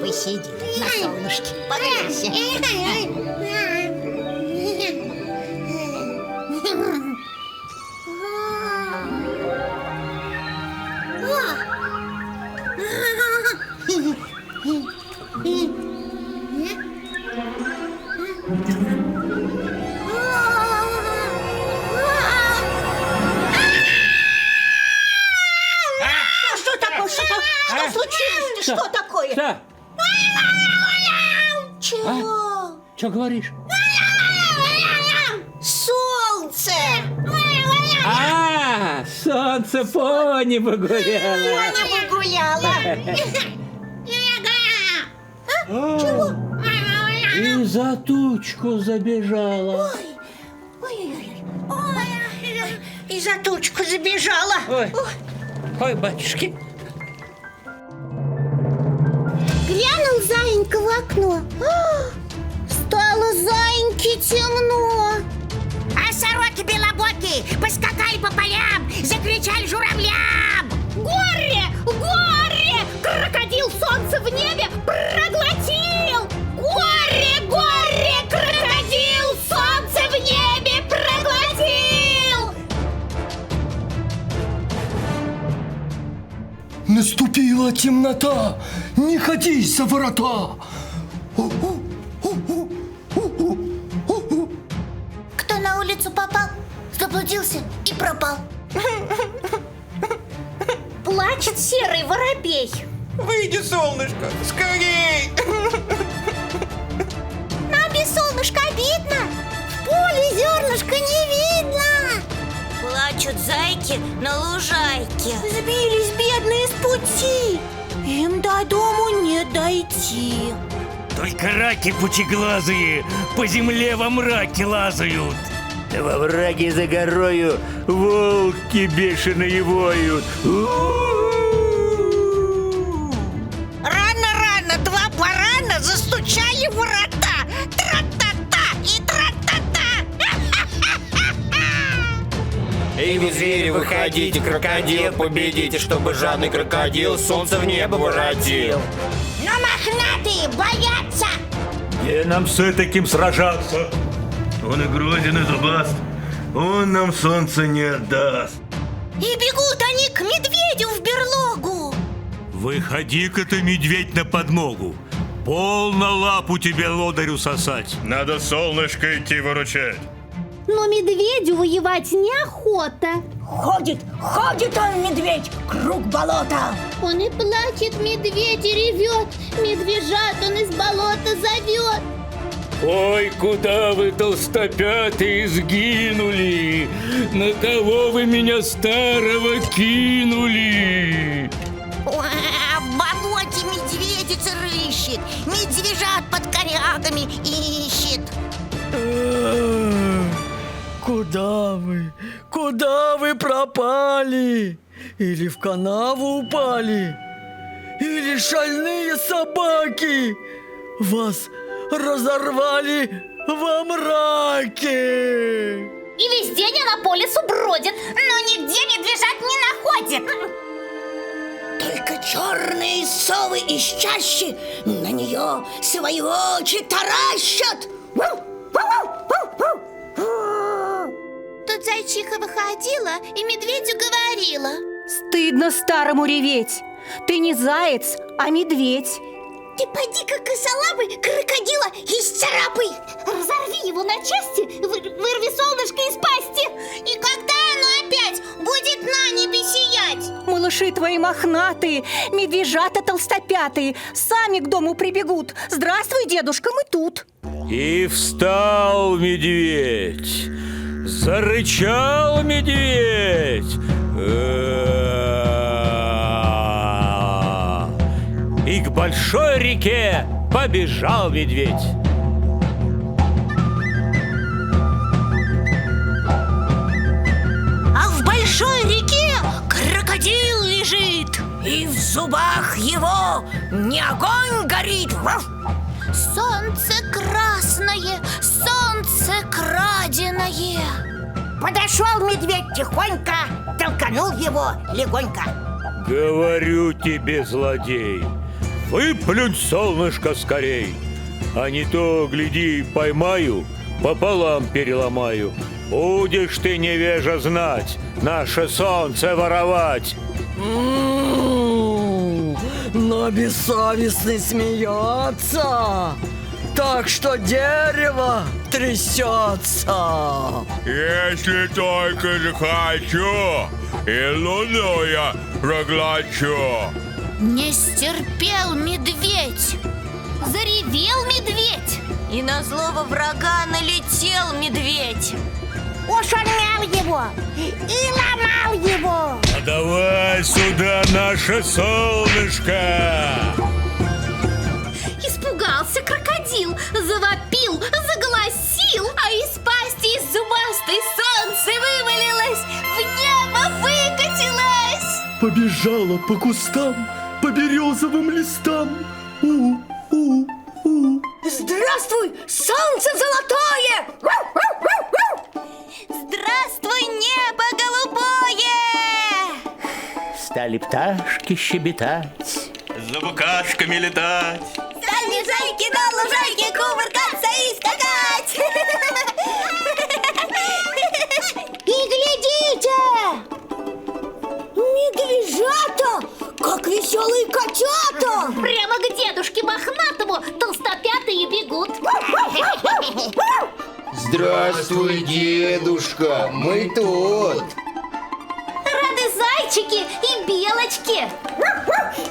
Посиди на солнышке, погрейся. Что случилось? Что такое? Что? Чего? Что говоришь? Солнце! Солнце по небу гуляло. Пони погуляла. Чего? И за тучку забежала. Ой, и за тучку забежала. Ой, батюшки. Глянул заинька в окно. Стало заиньке темно. А сороки белобоки поскакали по полям, закричали журавлям. Горе! Горе! Крокодил солнце в небе проглотил! Горе! Горе! Крокодил солнце в небе проглотил! Наступила темнота, не ходи за ворота. Кто на улицу попал, заблудился и пропал. Плачет серый воробей. Выйди, солнышко, скорей! Нам без солнышка обидно. В поле зернышка не видно. Плачут зайки на лужайке. Сбились бедные с пути. Им до дому не дойти. Только раки пучеглазые по земле во мраке лазают. Во враге за горою волки бешеные воют. Рано-рано два барана застучали в ворота. Тра-та-та и тра-та-та. Эй, вы звери, выходите, крокодил победите, чтобы жадный крокодил солнце в небо воротил. Но мохнатые боятся. Где нам с таким сражаться? Он и грозен, и зубаст. Он нам солнце не отдаст. И бегут они к медведю в берлогу. Выходи-ка ты, медведь, на подмогу. Полно лапу тебе, лодырю, сосать. Надо солнышко идти выручать. Но медведю воевать неохота. Ходит он, медведь, круг болота. Он и плачет, медведь, и ревет. Медвежат он из болота зовет. Ой, куда вы, толстопятые, сгинули? На кого вы меня старого кинули? В болоте медведица рыщет, медвежат под корягами ищет. Куда вы пропали? Или в канаву упали? Или шальные собаки вас разорвали во мраке? И весь день она по лесу бродит, Но нигде медвежат не находит. Только черные совы из чащи на нее свои очи таращат. Тут зайчиха выходила и медведю говорила: Стыдно старому реветь. Ты не заяц, а медведь. ты поди-ка косолапый крокодила исцарапай. разорви его на части, вырви солнышко из пасти. И когда оно опять будет на небе сиять? Малыши твои мохнатые, медвежата толстопятые сами к дому прибегут. Здравствуй, дедушка, мы тут. И встал медведь, зарычал медведь. И к большой реке побежал медведь. А в большой реке крокодил лежит, и в зубах его не огонь горит. Солнце красное, солнце краденое. Подошел медведь тихонько, толканул его легонько. Говорю тебе, злодей, выплюнь солнышко скорей, а не то, гляди, поймаю, пополам переломаю. Будешь ты, невежа, знать, наше солнце воровать. Но бессовестный смеется, так что дерево трясется. Если только захочу, и луну я проглочу. Не стерпел медведь. Заревел медведь. И на злого врага налетел медведь. Ушарнял его и ломал его. А давай сюда наше солнышко. Испугался крокодил, завопил, заголосил, а из пасти из зубастой солнце вывалилось, в небо выкатилось. Побежала по кустам, по березовым листам. Здравствуй, солнце золотое! Здравствуй, небо голубое! Стали пташки щебетать, За букашками летать. Стали зайки на лужайке кувыркаться и скакать! И глядите! Медвежата, как веселые котята! Прямо к дедушке мохнатому толстопятые бегут. Здравствуй, дедушка, мы тут. Рады зайчики и белочки.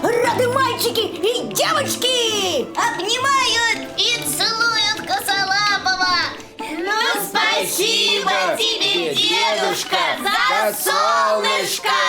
Рады мальчики и девочки! Обнимают! И целуют косолапого. Ну, спасибо тебе, дедушка, за солнышко!